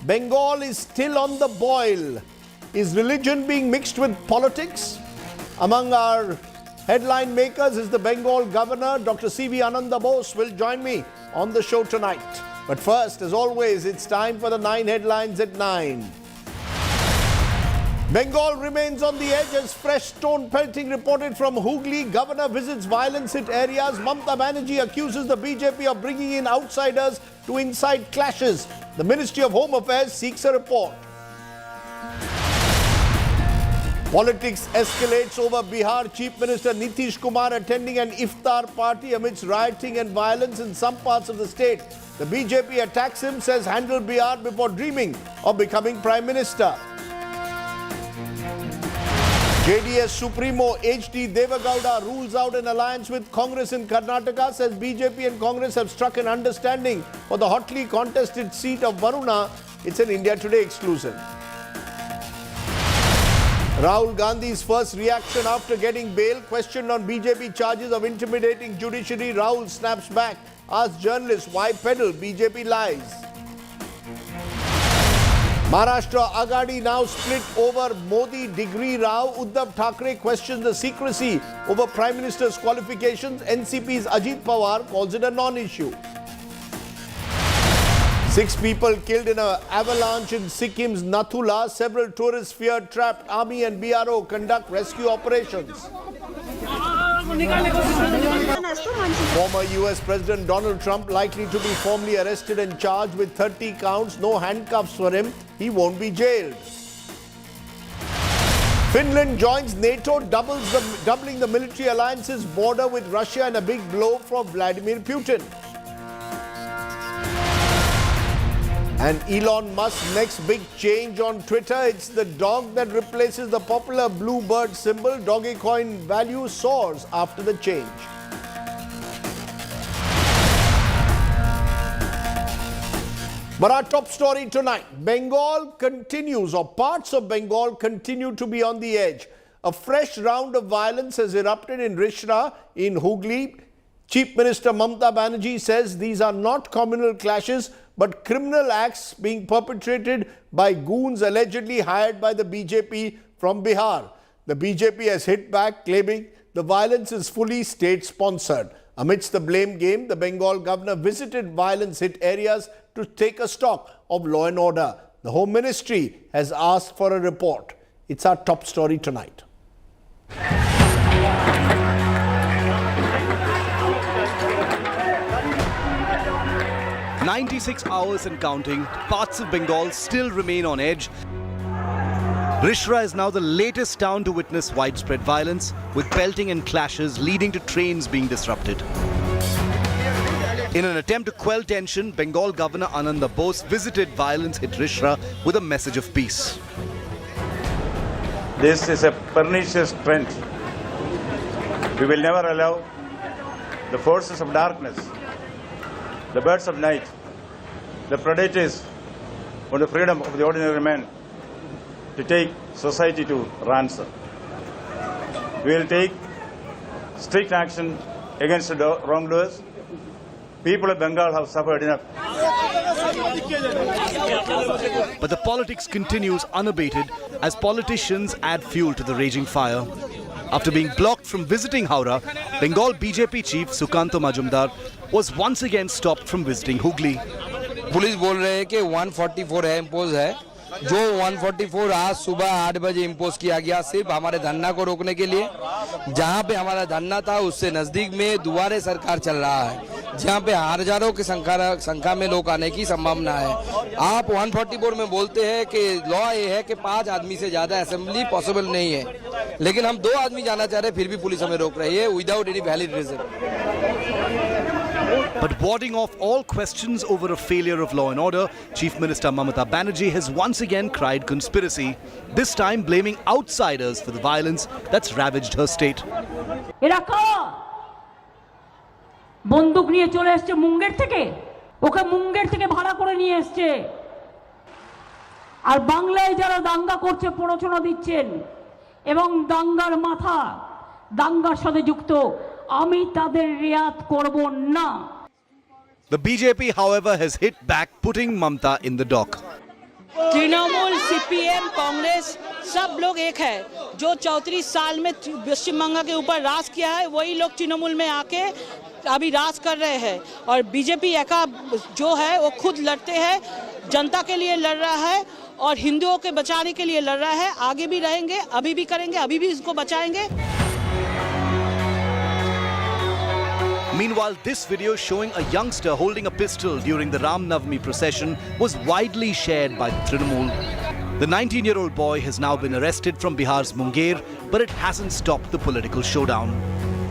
Bengal is still on the boil. Is religion being mixed with politics? Among our headline makers is the Bengal governor, Dr. C.V. Ananda Bose, will join me on the show tonight. But first, as always, it's time for the 9 headlines at 9. Bengal remains on the edge as fresh stone pelting reported from Hooghly. Governor visits violence-hit areas. Mamata Banerjee accuses the BJP of bringing in outsiders to incite clashes. The Ministry of Home Affairs seeks a report. Politics escalates over Bihar. Chief Minister Nitish Kumar attending an iftar party amidst rioting and violence in some parts of the state. The BJP attacks him, says handle Bihar before dreaming of becoming Prime Minister. JDS Supremo H.D. Devagowda rules out an alliance with Congress in Karnataka, says BJP and Congress have struck an understanding for the hotly contested seat of Varuna. It's an India Today exclusive. Rahul Gandhi's first reaction after getting bail. Questioned on BJP charges of intimidating judiciary, Rahul snaps back. Asks journalists why peddle BJP lies. Maharashtra Agadi now split over Modi degree row. Uddhav Thackeray questions the secrecy over Prime Minister's qualifications. NCP's Ajit Pawar calls it a non-issue. 6 people killed in an avalanche in Sikkim's Nathula. Several tourists feared trapped. Army and BRO conduct rescue operations. Former US President Donald Trump likely to be formally arrested and charged with 30 counts. No handcuffs for him. He won't be jailed. Finland joins NATO, doubling the military alliance's border with Russia, and a big blow for Vladimir Putin. And Elon Musk's next big change on Twitter, it's the dog that replaces the popular blue bird symbol. Dogecoin value soars after the change. But our top story tonight, Bengal continues, or parts of Bengal continue to be on the edge. A fresh round of violence has erupted in Rishra in Hooghly. Chief Minister Mamata Banerjee says these are not communal clashes, but criminal acts being perpetrated by goons allegedly hired by the BJP from Bihar. The BJP has hit back, claiming the violence is fully state-sponsored. Amidst the blame game, the Bengal governor visited violence-hit areas to take a stock of law and order. The Home Ministry has asked for a report. It's our top story tonight. 96 hours and counting, parts of Bengal still remain on edge. Rishra is now the latest town to witness widespread violence, with pelting and clashes leading to trains being disrupted. In an attempt to quell tension, Bengal Governor Ananda Bose visited violence-hit Rishra with a message of peace. This is a pernicious trend. We will never allow the forces of darkness, the birds of night, the predators on the freedom of the ordinary man to take society to ransom. We will take strict action against the wrongdoers. People of Bengal have suffered enough. But the politics continues unabated as politicians add fuel to the raging fire. After being blocked from visiting Howrah, Bengal BJP chief Sukanto Majumdar was once again stopped from visiting Hooghly. Police बोल रहे हैं कि 144 है impose है, जो 144 आज सुबह 8 बजे इम्पोज किया गया सिर्फ हमारे धरना को रोकने के लिए। जहां पे हमारा धरना था उससे नजदीक में दुबारे सरकार चल रहा है, जहां पे हजारों की संख्या में लोग आने की संभावना है। आप 144 में बोलते हैं कि लॉ ये है कि 5 आदमी से ज्यादा असेंबली पॉसिबल नहीं है, लेकिन हम 2 आदमी जाना चाह रहे हैं, फिर भी पुलिस हमें रोक रही है without any valid reason. But warding off all questions over a failure of law and order, Chief Minister Mamata Banerjee has once again cried conspiracy, this time blaming outsiders for the violence that's ravaged her state. বন্দুক নিয়ে চলে আসছে মুঙ্গের থেকে, ওকে মুঙ্গের থেকে ভাড়া করে নিয়ে আসছে। আর বাংলায় যারা দাঙ্গা করছে প্ররোচনা দিচ্ছেন এবং দাঙ্গার মাথা দাঙ্গার সাথে যুক্ত, আমি তাদের রিয়াত করব না। The BJP, however, has hit back, putting Mamata in the dock. Trinamool, CPM, Congress सब लोग एक है। जो 34 साल में पश्चिम बंगाल के ऊपर राज किया है वही लोग तृणमूल में आके अभी राज कर रहे हैं। और बीजेपी एका जो है वो खुद लड़ते हैं, जनता के लिए लड़ रहा है और हिंदुओं के बचाने के लिए लड़ रहा है। आगे भी रहेंगे, अभी भी करेंगे, अभी भी इसको बचाएंगे। Meanwhile, this video showing a youngster holding a pistol during the Ram Navami procession was widely shared by the Trinamool. The 19-year-old boy has now been arrested from Bihar's Munger, but it hasn't stopped the political showdown.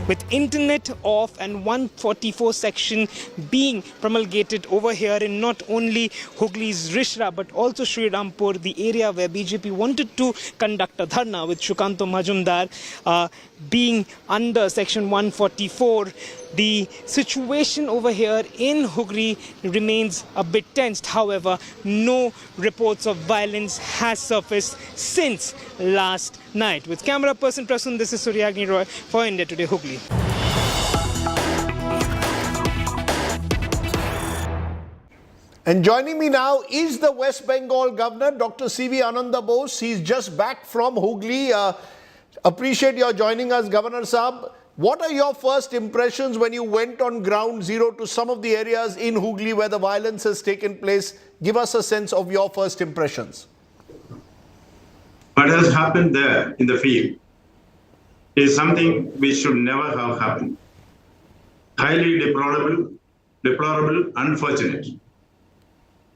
With internet off and 144 section being promulgated over here in not only Hooghly's Rishra but also Sri Rampur, the area where BJP wanted to conduct a dharna with Shukanto Majumdar being under section 144. The situation over here in Hooghly remains a bit tensed. However, no reports of violence has surfaced since last night. With camera person Prasun, this is Suryagni Roy for India Today, Hooghly. And joining me now is the West Bengal Governor, Dr. C.V. Ananda Bose. He's just back from Hooghly. Appreciate your joining us, Governor Saab. What are your first impressions when you went on ground zero to some of the areas in Hooghly where the violence has taken place? Give us a sense of your first impressions. What has happened there in the field is something which should never have happened. Highly deplorable, unfortunate.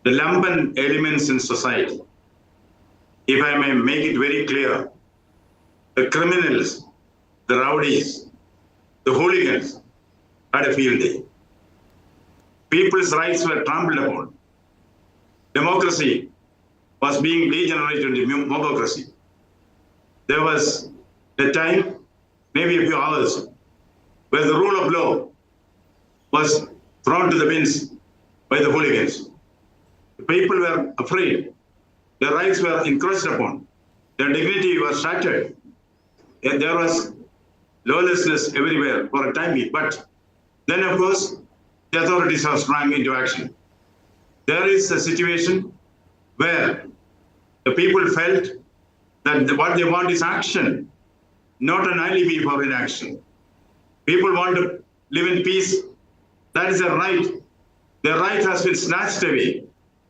The lumpen elements in society, if I may make it very clear, the criminals, the rowdies, the hooligans had a field day. People's rights were trampled upon. Democracy was being degenerated into mobocracy. There was a time, maybe a few hours, where the rule of law was thrown to the winds by the hooligans. The people were afraid. Their rights were encroached upon. Their dignity was shattered. And there was lawlessness everywhere for a time being. But then, of course, the authorities have sprung into action. There is a situation where the people felt that what they want is action, not an alibi for inaction. People want to live in peace. That is their right. Their right has been snatched away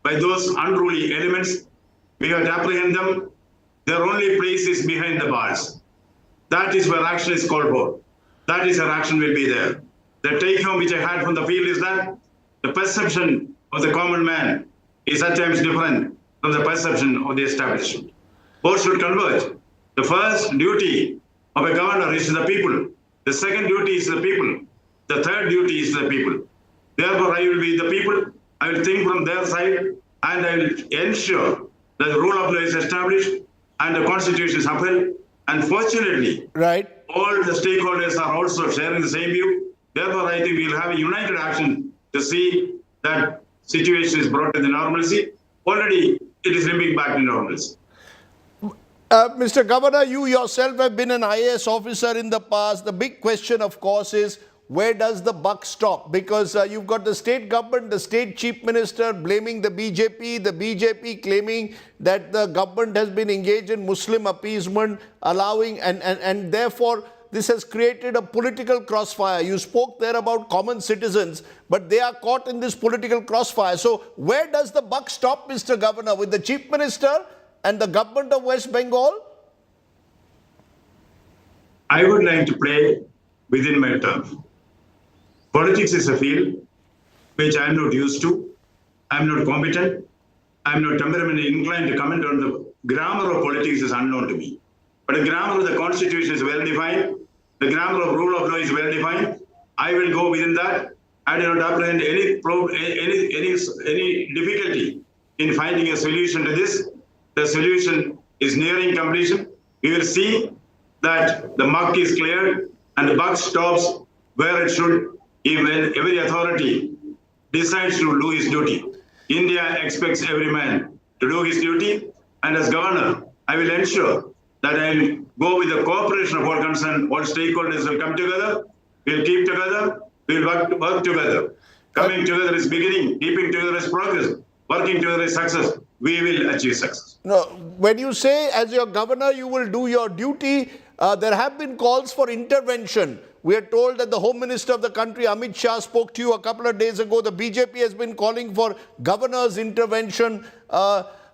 by those unruly elements. We have to apprehend them. Their only place is behind the bars. That is where action is called for. That is where action will be there. The take-home which I had from the field is that the perception of the common man is at times different from the perception of the establishment. Both should converge. The first duty of a governor is to the people. The second duty is to the people. The third duty is to the people. Therefore, I will be the people. I will think from their side, and I will ensure that the rule of law is established and the constitution is upheld. And fortunately, all the stakeholders are also sharing the same view. Therefore, I think we will have a united action to see that situation is brought to the normalcy. Already, it is limping back to normalcy. Mr. Governor, you yourself have been an IAS officer in the past. The big question, of course, is where does the buck stop? Because you've got the state government, the state chief minister blaming the BJP claiming that the government has been engaged in Muslim appeasement, allowing, and therefore this has created a political crossfire. You spoke there about common citizens, but they are caught in this political crossfire. So where does the buck stop, Mr. Governor? With the chief minister and the government of West Bengal? I would like to play within my term. Politics is a field which I am not used to. I am not competent. I am not temperamentally inclined to comment on the grammar of politics is unknown to me. But the grammar of the constitution is well defined. The grammar of rule of law is well defined. I will go within that. I do not apprehend any difficulty in finding a solution to this. The solution is nearing completion. We will see that the muck is cleared and the buck stops where it should. Even every authority decides to do his duty. India expects every man to do his duty, and as governor, I will ensure that I will go with the cooperation of all concerned. All stakeholders will come together, we'll keep together, we'll work together. Coming together is beginning, keeping together is progress, working together is success. we will achieve success. No, when you say as your governor you will do your duty, there have been calls for intervention. We are told that the Home Minister of the country, Amit Shah, spoke to you a couple of days ago. The BJP has been calling for governor's intervention.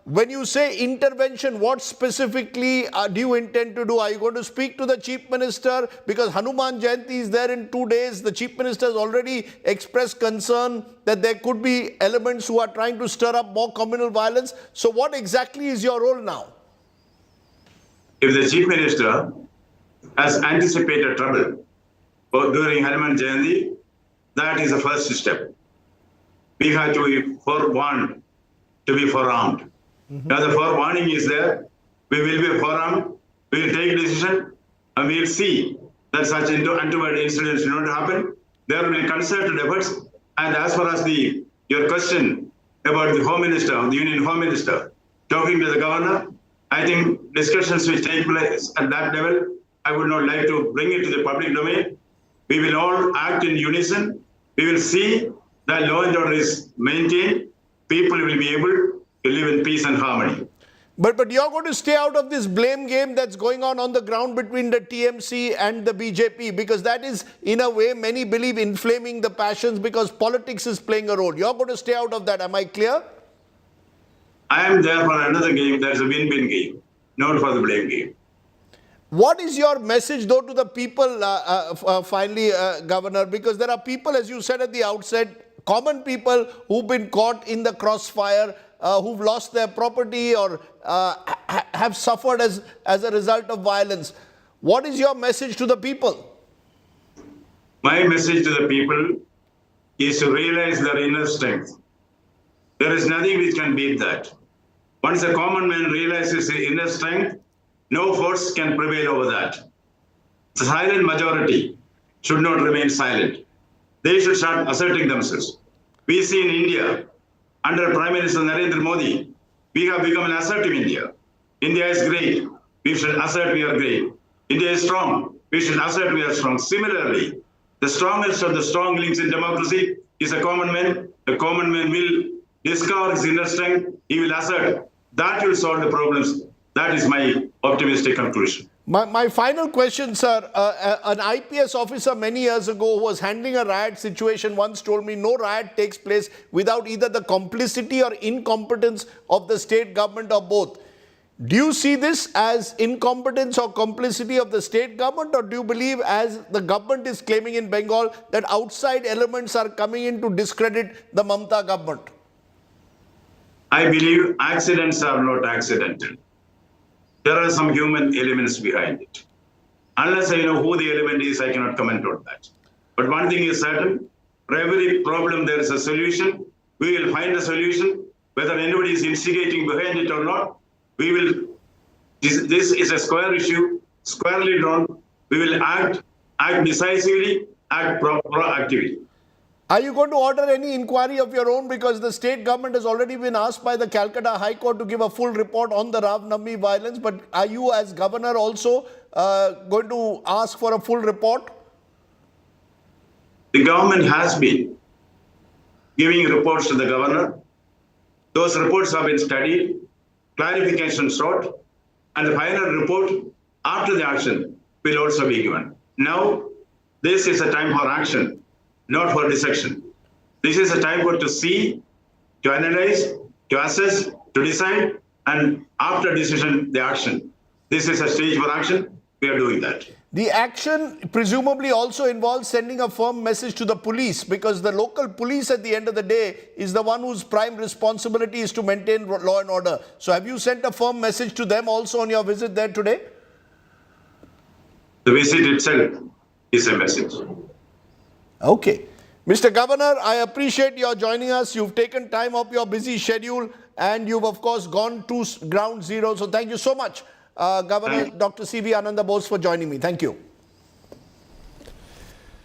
When you say intervention, what specifically do you intend to do? Are you going to speak to the Chief Minister? Because Hanuman Jayanti is there in 2 days. The Chief Minister has already expressed concern that there could be elements who are trying to stir up more communal violence. So what exactly is your role now? If the Chief Minister has anticipated trouble during Hanuman Jayanti, that is the first step. We have to be forewarned to be forearmed. Now the forewarning is there. We will be forearmed. We will take a decision, and we will see that such untoward incidents do not happen. There will be concerted efforts. And as far as your question about the Home Minister, the Union Home Minister, talking to the governor, I think discussions will take place at that level. I would not like to bring it to the public domain. We will all act in unison. We will see that law and order is maintained. People will be able to live in peace and harmony. But you're going to stay out of this blame game that's going on the ground between the TMC and the BJP, because that is, in a way, many believe inflaming the passions because politics is playing a role. You're going to stay out of that. Am I clear? I am there for another game that is a win-win game, not for the blame game. What is your message, though, to the people, finally, Governor? Because there are people, as you said at the outset, common people who've been caught in the crossfire, who've lost their property or have suffered as a result of violence. What is your message to the people? My message to the people is to realize their inner strength. There is nothing which can beat that. Once a common man realizes his inner strength, no force can prevail over that. The silent majority should not remain silent. They should start asserting themselves. We see in India, under Prime Minister Narendra Modi, we have become an assertive India. India is great. We should assert we are great. India is strong. We should assert we are strong. Similarly, the strongest of the strong links in democracy is a common man. The common man will discover his inner strength. He will assert. That will solve the problems. That is my optimistic conclusion. My final question, sir. An IPS officer many years ago who was handling a riot situation once told me no riot takes place without either the complicity or incompetence of the state government or both. Do you see this as incompetence or complicity of the state government, or do you believe, as the government is claiming in Bengal, that outside elements are coming in to discredit the Mamata government? I believe accidents are not accidental. There are some human elements behind it. Unless I know who the element is, I cannot comment on that. But one thing is certain, for every problem there is a solution. We will find a solution. Whether anybody is instigating behind it or not, we will, this is a square issue, squarely drawn. We will act decisively, act proactively. Are you going to order any inquiry of your own? Because the state government has already been asked by the Calcutta High Court to give a full report on the Ram Navami violence. But are you, as governor, also going to ask for a full report? The government has been giving reports to the governor. Those reports have been studied, clarification sought, and the final report after the action will also be given. Now, this is a time for action, not for dissection. This is a time for to see, to analyze, to assess, to decide, and after decision, the action. This is a stage for action. We are doing that. The action presumably also involves sending a firm message to the police, because the local police at the end of the day is the one whose prime responsibility is to maintain law and order. So have you sent a firm message to them also on your visit there today? The visit itself is a message. Okay. Mr. Governor, I appreciate your joining us. You've taken time off your busy schedule and you've, of course, gone to ground zero. So thank you so much, Governor Dr. C.V. Ananda Bose, for joining me. Thank you.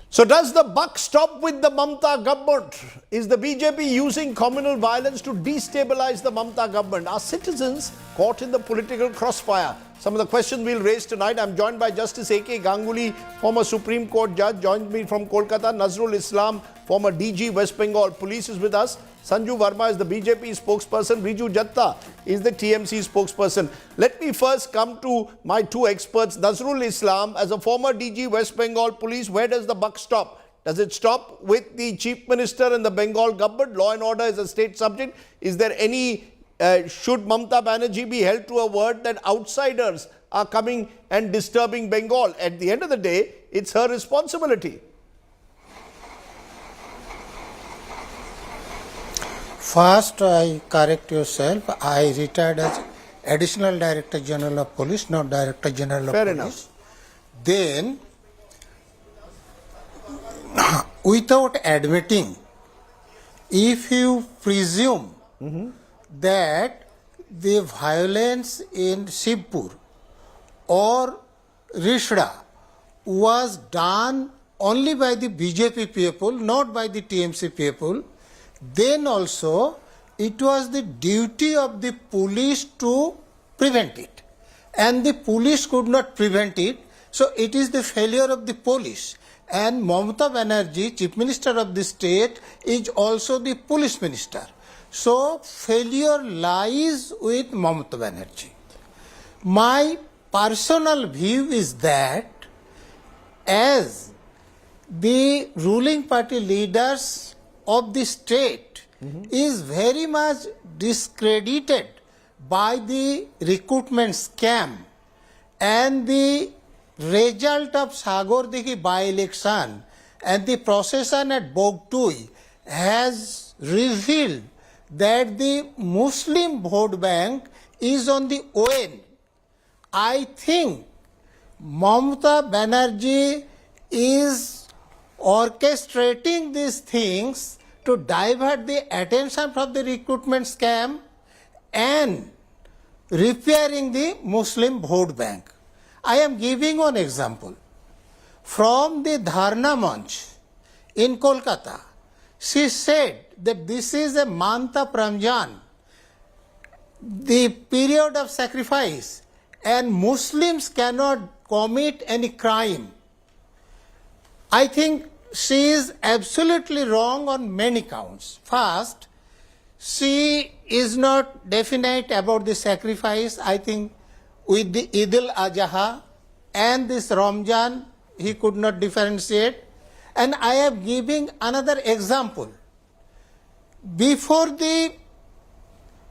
So does the buck stop with the Mamata government? Is the BJP using communal violence to destabilize the Mamata government? Are citizens caught in the political crossfire? Some of the questions we'll raise tonight. I'm joined by Justice A.K. Ganguly, former Supreme Court judge, joined me from Kolkata. Nazrul Islam, former DG, West Bengal Police, is with us. Sanju Verma is the BJP spokesperson. Riju Jatta is the TMC spokesperson. Let me first come to my two experts. Nazrul Islam, as a former DG West Bengal Police, where does the buck stop? Does it stop with the Chief Minister and the Bengal government? Law and order is a state subject. Is there any, should Mamata Banerjee be held to a word that outsiders are coming and disturbing Bengal? At the end of the day, it's her responsibility. First, I correct yourself. I retired as Additional Director General of Police, not Director General of Fair Police. enough. Then, without admitting, if you presume that the violence in Shivpur or Rishra was done only by the BJP people, not by the TMC people, then also it was the duty of the police to prevent it. And the police could not prevent it, so it is the failure of the police. And Mamata Banerjee, Chief Minister of the state, is also the police minister. So failure lies with Mamata Banerjee. My personal view is that as the ruling party leaders of the state is very much discredited by the recruitment scam and the result of Sagordiki by-election and the procession at Bogtui has revealed that the Muslim vote bank is on the wane. I think Mamata Banerjee is orchestrating these things to divert the attention from the recruitment scam and repairing the Muslim vote bank. I am giving one example. From the Dharna Manch in Kolkata, she said that this is a month of Ramzan, the period of sacrifice, and Muslims cannot commit any crime. I think she is absolutely wrong on many counts. First, she is not definite about the sacrifice. I think with the Eid al-Adha and this Ramzan, he could not differentiate. And I am giving another example. Before the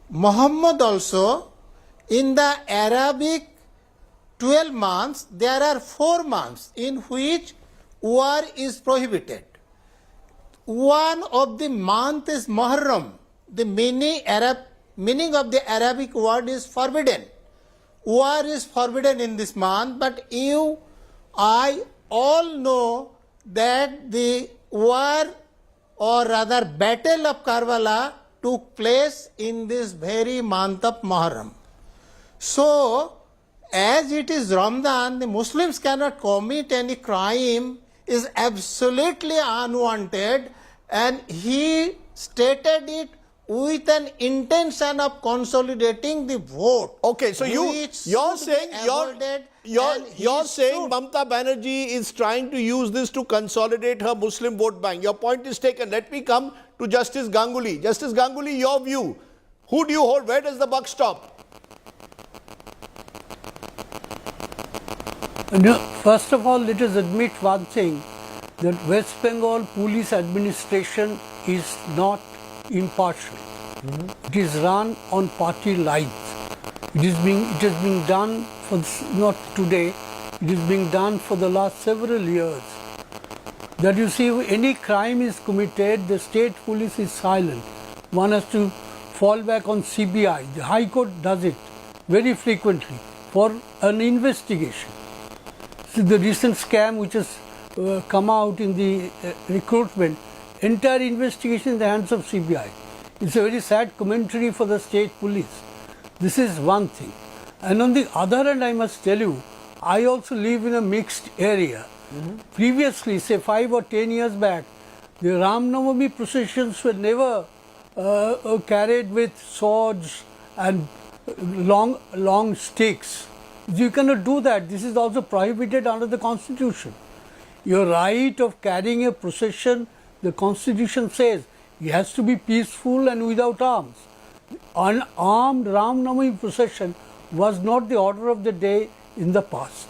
Muhammad also, in the Arabic 12 months, there are 4 months in which war is prohibited. One of the month is Muharram. The meaning of the Arabic word is forbidden. War is forbidden in this month, but I all know that the war, or rather battle of Karbala, took place in this very month of Muharram. So, as it is Ramadan, the Muslims cannot commit any crime is absolutely unwanted, and he stated it with an intention of consolidating the vote. Okay, so you're saying Mamata Banerjee is trying to use this to consolidate her Muslim vote bank. Your point is taken. Let me come to Justice Ganguly. Justice Ganguly, your view. Who do you hold? Where does the buck stop? No, first of all, let us admit one thing, that West Bengal police administration is not impartial. It is run on party lines. It is being done for not today. It is being done for the last several years. That you see, any crime is committed, the state police is silent. One has to fall back on CBI. The High Court does it very frequently for an investigation. So the recent scam which has come out in the recruitment, entire investigation in the hands of CBI. It's a very sad commentary for the state police. This is one thing. And on the other hand, I must tell you, I also live in a mixed area. Previously, say 5 or 10 years back, the Ram Navami processions were never carried with swords and long sticks. You cannot do that. This is also prohibited under the Constitution. Your right of carrying a procession, the Constitution says, He has to be peaceful and without arms. An armed Ram Navami procession was not the order of the day in the past.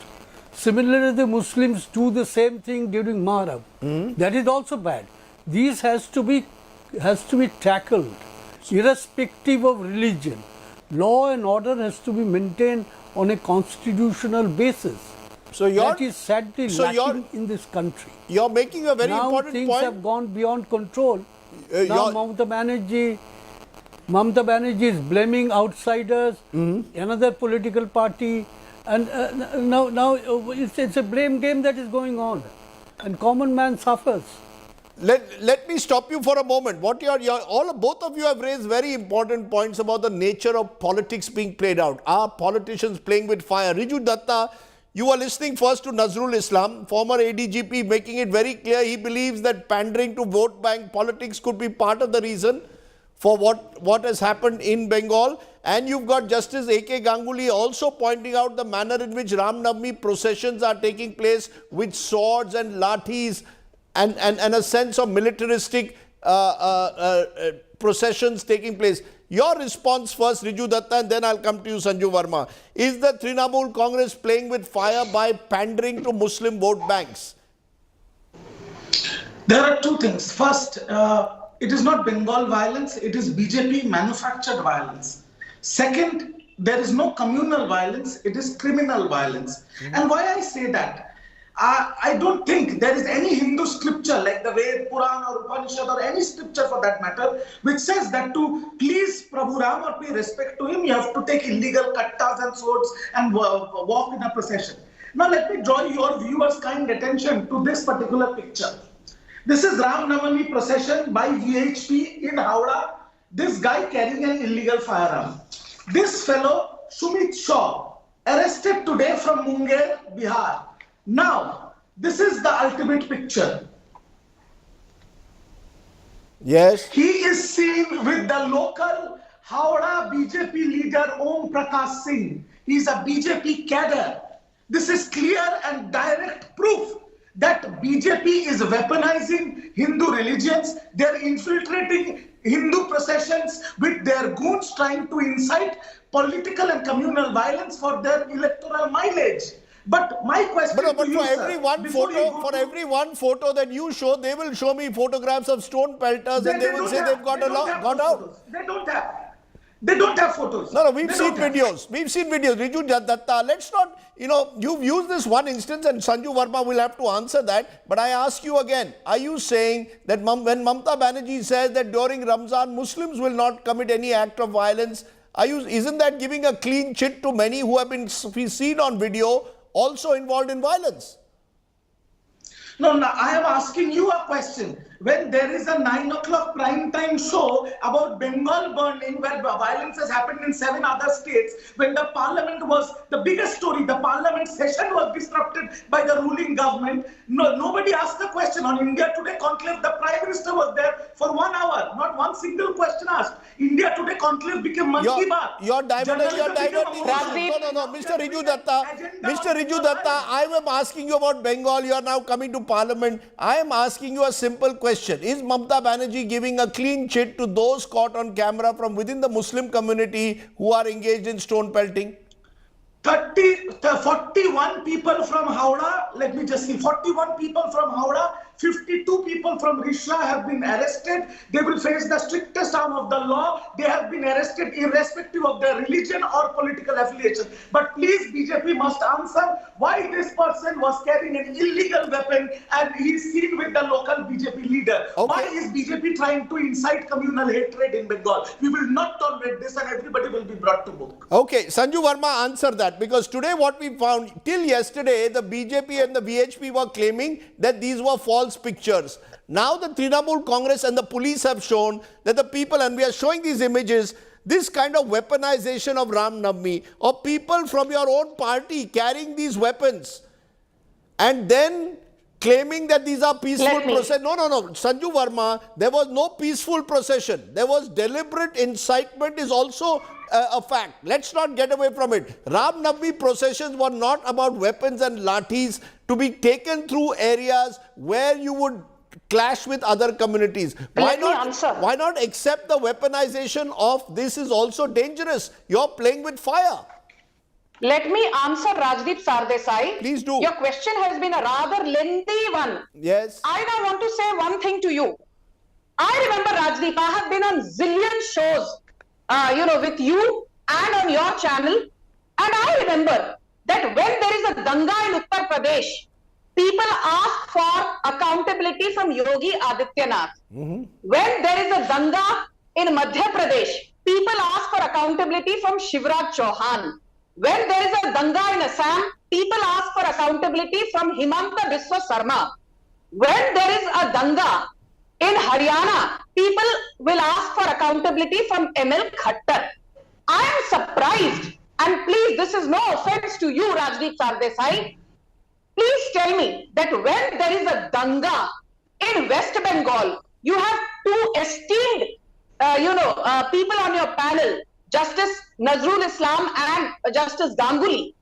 Similarly, the Muslims do the same thing during Muharram. That is also bad. These has to be tackled irrespective of religion. Law and order has to be maintained on a constitutional basis. So that is sadly lacking in this country. You're making a very now important things point. have gone beyond control. Now Mamata Banerjee is blaming outsiders, another political party, and now it's a blame game that is going on, and common man suffers. Let me stop you for a moment. Both of you have raised very important points about the nature of politics being played out. Are politicians playing with fire? Riju Datta, you are listening first to Nazrul Islam, former ADGP, making it very clear he believes that pandering to vote bank politics could be part of the reason for what has happened in Bengal. And you've got Justice A.K. Ganguly also pointing out the manner in which Ram Navami processions are taking place with swords and lathis and a sense of militaristic processions taking place. Your response first, Riju Datta, and then I'll come to you, Sanju Verma. Is the Trinamool Congress playing with fire by pandering to Muslim vote banks? There are two things. First, it is not Bengal violence, it is BJP manufactured violence. Second, there is no communal violence, it is criminal violence. And why I say that? I don't think there is any Hindu scripture like the Ved, Puran or Upanishad or any scripture for that matter which says that to please Prabhu Ram or pay respect to him, you have to take illegal kattas and swords and walk in a procession. Now let me draw your viewers' kind attention to this particular picture. This is Ram Navami procession by VHP in Howrah. This guy carrying an illegal firearm. This fellow, Sumit Shaw, arrested today from Munger, Bihar. Now, this is the ultimate picture. Yes. He is seen with the local Howrah BJP leader Om Prakash Singh. He is a BJP cadre. This is clear and direct proof that BJP is weaponizing Hindu religions. They are infiltrating Hindu processions with their goons trying to incite political and communal violence for their electoral mileage. But my question but to you, for every one photo that you show, they will show me photographs of stone pelters and they will say they've got out. They don't have photos. No, we've seen videos. We've seen videos. Riju Datta, let's not, you've used this one instance and Sanju Verma will have to answer that. But I ask you again, are you saying that when Mamata Banerjee says that during Ramzan, Muslims will not commit any act of violence, isn't that giving a clean chit to many who have been seen on video also involved in violence? No, I am asking you a question. When there is a 9 o'clock prime time show about Bengal burning where violence has happened in 7 other states, when the parliament was the biggest story, the parliament session was disrupted by the ruling government, nobody asked the question. On India Today conclave, the Prime Minister was there for 1 hour, not one single question asked. India Today conclave became Man Ki Baat. You're diverting. No, Mr. Riju Datta, I am asking you about Bengal. You are now coming to parliament. I am asking you a simple question. Is Mamata Banerjee giving a clean chit to those caught on camera from within the Muslim community who are engaged in stone pelting? 41 people from Howrah, let me just see, 41 people from Howrah, 52 people from Rishra have been arrested. They will face the strictest arm of the law. They have been arrested irrespective of their religion or political affiliation. But please, BJP must answer why this person was carrying an illegal weapon and he is seen with the local BJP leader. Okay. Why is BJP trying to incite communal hatred in Bengal? We will not tolerate this and everybody will be brought to book. Okay, Sanju Verma, answer that, because today what we found, till yesterday the BJP and the VHP were claiming that these were false pictures. Now the Trinamool Congress and the police have shown that the people, and we are showing these images, this kind of weaponization of Ram Navami, or people from your own party carrying these weapons and then claiming that these are peaceful processions. No, Sanju Verma, there was no peaceful procession. There was deliberate incitement is also a fact. Let's not get away from it. Ram Navami processions were not about weapons and lathis to be taken through areas where you would clash with other communities? Let me answer. Why not accept the weaponization of this is also dangerous? You're playing with fire. Let me answer Rajdeep Sardesai. Please do. Your question has been a rather lengthy one. Yes. I now want to say one thing to you. I remember, Rajdeep, I have been on zillion shows, with you and on your channel. And I remember that when there is a danga in Uttar Pradesh, people ask for accountability from Yogi Adityanath. When there is a danga in Madhya Pradesh, people ask for accountability from Shivraj Chauhan. When there is a danga in Assam, people ask for accountability from Himanta Biswa Sarma. When there is a danga in Haryana, people will ask for accountability from ML Khattar. I am surprised, and please, this is no offense to you, Rajdeep Sardesai. Please tell me that when there is a danga in West Bengal, you have two esteemed, people on your panel, Justice Nazrul Islam and Justice Ganguly.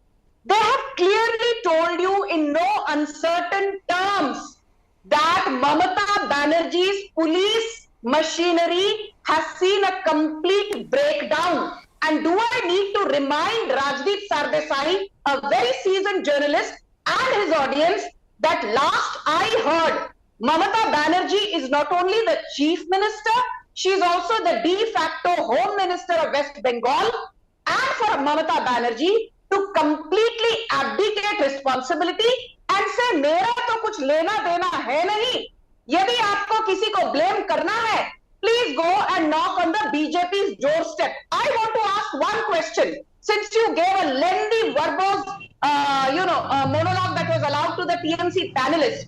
They have clearly told you in no uncertain terms that Mamata Banerjee's police machinery has seen a complete breakdown. And do I need to remind Rajdeep Sardesai, a very seasoned journalist, and his audience, that last I heard, Mamata Banerjee is not only the chief minister, she is also the de facto home minister of West Bengal. And for Mamata Banerjee to completely abdicate responsibility and say, मेरा तो कुछ लेना देना है नहीं, यदि आपको किसी को blame करना है, please go and knock on the BJP's doorstep. I want to ask one question. Since you gave a lengthy verbose, monologue that was allowed to the TMC panelists,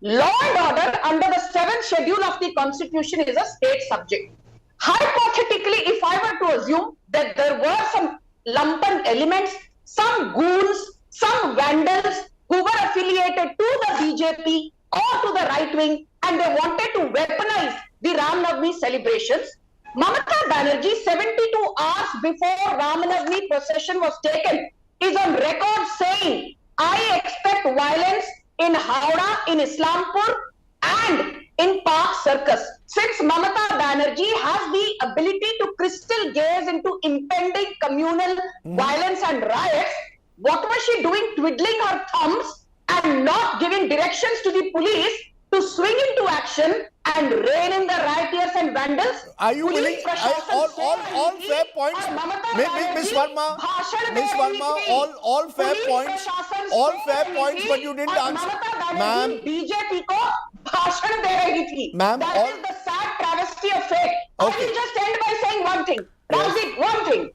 law and order under the 7th schedule of the Constitution is a state subject. Hypothetically, if I were to assume that there were some lumpen elements, some goons, some vandals who were affiliated to the BJP or to the right wing, and they wanted to weaponize the Ram Navami celebrations, Mamata Banerjee, 72 hours before Ram Navami procession was taken, is on record saying, I expect violence in Howrah, in Islampur, and in Park Circus. Since Mamata Banerjee has the ability to crystal gaze into impending communal violence and riots, what was she doing twiddling her thumbs and not giving directions to the police to swing into action and rein in the rioters and vandals? Are you willing? All fair points, Miss Verma. All fair points, but you didn't answer, ma'am. BJP को भाषण दे रही थी. Ma'am, that is the sad travesty of fate. Okay. I will just end by saying one thing. Rajdeep, one thing.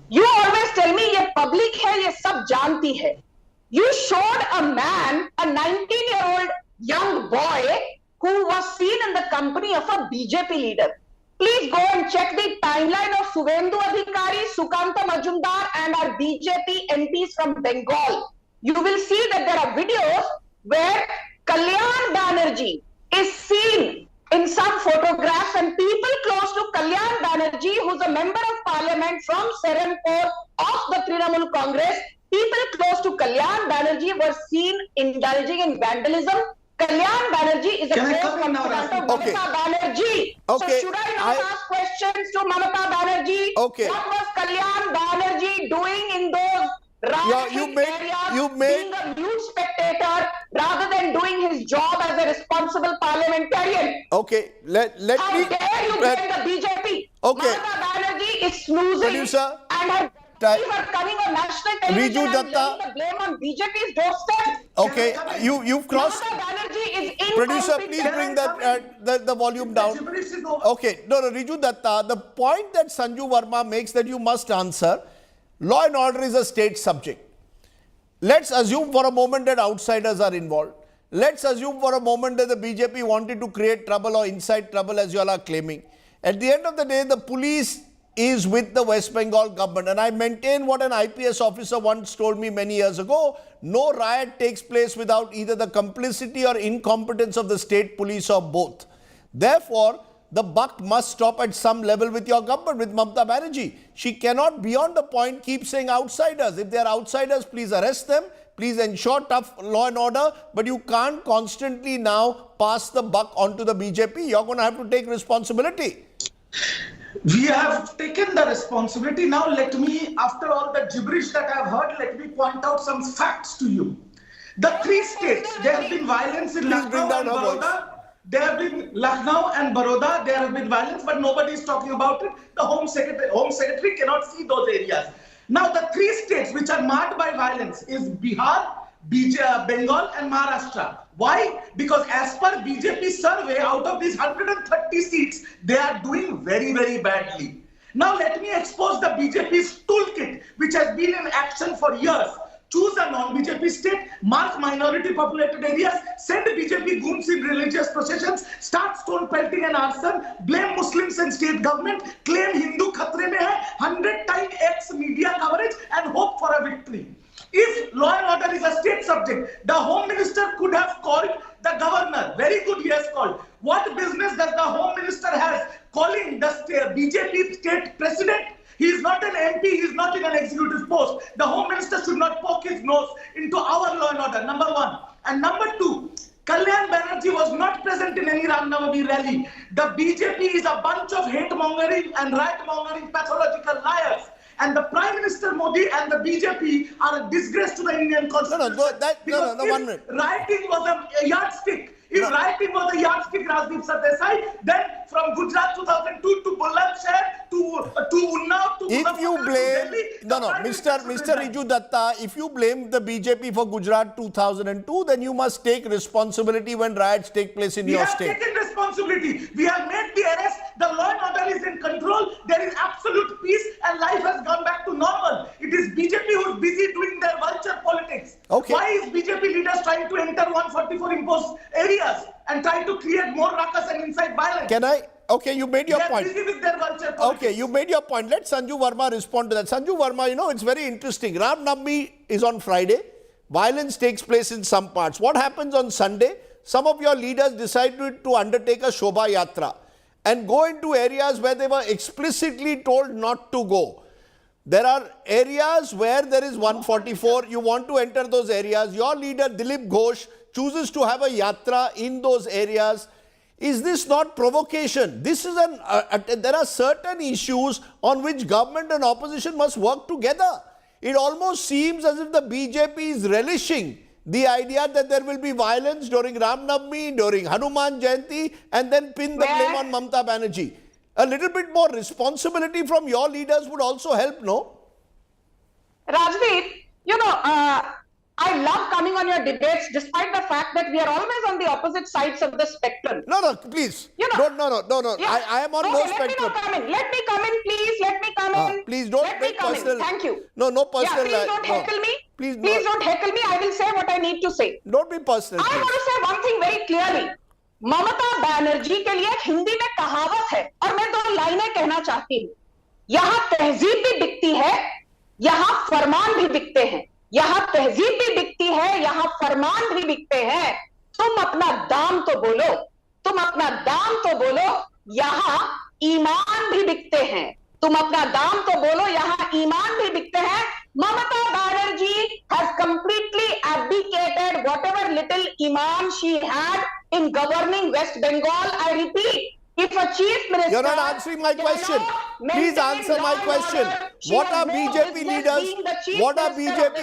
You always tell me ये public है, ये सब जानती है. You showed a man, a 19-year-old young boy who was seen in the company of a BJP leader. Please go and check the timeline of Suvendu Adhikari, Sukanta Majumdar and our BJP MPs from Bengal. You will see that there are videos where Kalyan Banerjee is seen in some photographs, and people close to Kalyan Banerjee, who's a member of parliament from Serampore of the Trinamool Congress, people close to Kalyan Banerjee were seen indulging in vandalism. Kalyan Banerjee is a close confidant of Mamata Banerjee. Okay. So should I not ask questions to Mamata Banerjee? Okay. What was Kalyan Banerjee doing in those you made being a news spectator rather than doing his job as a responsible parliamentarian? Okay. How dare you blame the BJP? Okay. Mamata Banerjee is snoozing Producer, and her are coming on national television Riju and Datta. laying the blame on BJP's doorstep. Okay, you've crossed. Mamata Banerjee is Producer, please bring the volume down. Okay, no, Riju Datta, the point that Sanju Verma makes that you must answer, law and order is a state subject. Let's assume for a moment that outsiders are involved. Let's assume for a moment that the BJP wanted to create trouble or incite trouble, as you all are claiming. At the end of the day, the police is with the West Bengal government. And I maintain what an IPS officer once told me many years ago: no riot takes place without either the complicity or incompetence of the state police or both. Therefore, the buck must stop at some level with your government, with Mamata Banerjee. She cannot, beyond the point, keep saying outsiders. If they are outsiders, please arrest them. Please ensure tough law and order, but you can't constantly now pass the buck onto the BJP. You're going to have to take responsibility. We have taken the responsibility. Now let me, after all the gibberish that I've heard, let me point out some facts to you. The three states, there has been violence in Lucknow and Baroda. There have been Lucknow and Baroda, there have been violence, but nobody is talking about it. The Home Secretary cannot see those areas. Now the three states which are marked by violence is Bihar, Bengal and Maharashtra. Why? Because as per BJP survey, out of these 130 seats, they are doing very, very badly. Now let me expose the BJP's toolkit, which has been in action for years. Choose a non-BJP state, mark minority populated areas, send BJP goons in religious processions, start stone pelting and arson, blame Muslims and state government, claim Hindu khatre mein hai, 100 times X media coverage and hope for a victory. If law and order is a state subject, the Home Minister could have called the governor. Very good, he has called. What business does the Home Minister has calling the BJP state president? He is not an MP, he is not in an executive post. The Home Minister should not poke his nose into our law and order, number one. And number two, Kalyan Banerjee was not present in any Ram Navami rally. The BJP is a bunch of hate-mongering and riot-mongering pathological liars. And the Prime Minister Modi and the BJP are a disgrace to the Indian Constitution. No, 1 minute. Rioting was a yardstick. If rioting was a yardstick, Rajdeep Sardesai, then from Gujarat 2002 to Bulandshahr to Unnao to if you blame, Mr. Riju Datta, if you blame the BJP for Gujarat 2002, then you must take responsibility when riots take place in your state. We have taken responsibility. We have made the arrest. The law and order is in control. There is absolute peace and life has gone back to normal. It is BJP who is busy doing their vulture politics. Okay. Why is BJP leaders trying to enter 144 imposed areas and trying to create more ruckus and incite violence? Can I? Okay, you made your point. Busy with their vulture politics. Okay, you made your point. Let Sanju Verma respond to that. Sanju Verma, you know, it's very interesting. Ram Navami is on Friday. Violence takes place in some parts. What happens on Sunday? Some of your leaders decided to undertake a Shobha Yatra and go into areas where they were explicitly told not to go. There are areas where there is 144. You want to enter those areas. Your leader, Dilip Ghosh, chooses to have a yatra in those areas. Is this not provocation? This is there are certain issues on which government and opposition must work together. It almost seems as if the BJP is relishing the idea that there will be violence during Ram Navami, during Hanuman Jayanti, and then pin the blame on Mamata Banerjee. A little bit more responsibility from your leaders would also help, no? Rajdeep, you know, I love coming on your debates despite the fact that we are always on the opposite sides of the spectrum. No, please. You know, no. Yeah. I am on no spectrum. Let me come in, please. Let me come in. Please don't make personal. Thank you. No personal. Yeah, please don't heckle me. Please don't heckle me. I will say what I need to say. Don't be personal. I want to say one thing very clearly. Mamata Banerjee के लिए हिंदी में कहावत है और मैं 2 लाइनें कहना चाहती हूँ. यहाँ तहजीब भी बिकती है, यहाँ फरमान भी बिकते हैं. यहाँ तहजीब भी बिकती है, यहाँ फरमान भी बिकते हैं. तुम अपना दाम तो बोलो, तुम अपना दाम तो बोलो. यहाँ ईमान भी बिकते हैं. तुम अपना दाम तो बोलो, यहाँ ईमान भी बिकते हैं. Mamata Banerjee has completely abdicated whatever little iman she had in governing West Bengal. I repeat, if a chief minister... You're not answering my question. Please answer my question. What are BJP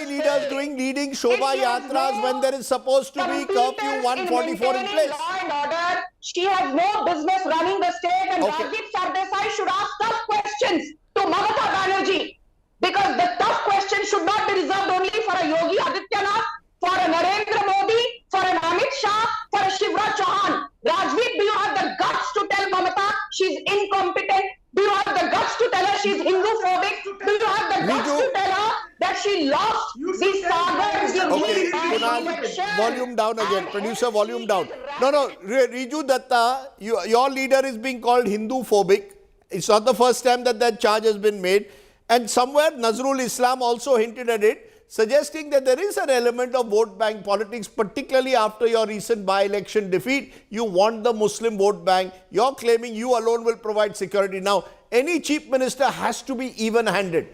leaders doing leading Shobha Yatras when there is supposed to be curfew 144 in place? Law and order. She has no business running the state, and Rajdeep Sardesai should ask tough questions to Mamata Banerjee. Because the tough question should not be reserved only for a Yogi Adityanath, for a Narendra Modi, for an Amit Shah, for a Shivraj Chauhan. Rajdeep, do you have the guts to tell Mamata she's incompetent? Do you have the guts to tell her she's Hindu-phobic? Do you have the guts to tell her that she lost the Sagar? Okay, Kunal, volume down again. Producer, volume down. No, Riju Datta, your leader is being called Hindu-phobic. It's not the first time that charge has been made. And somewhere Nazrul Islam also hinted at it, suggesting that there is an element of vote bank politics, particularly after your recent by-election defeat. You want the Muslim vote bank. You're claiming you alone will provide security. Now, any chief minister has to be even-handed.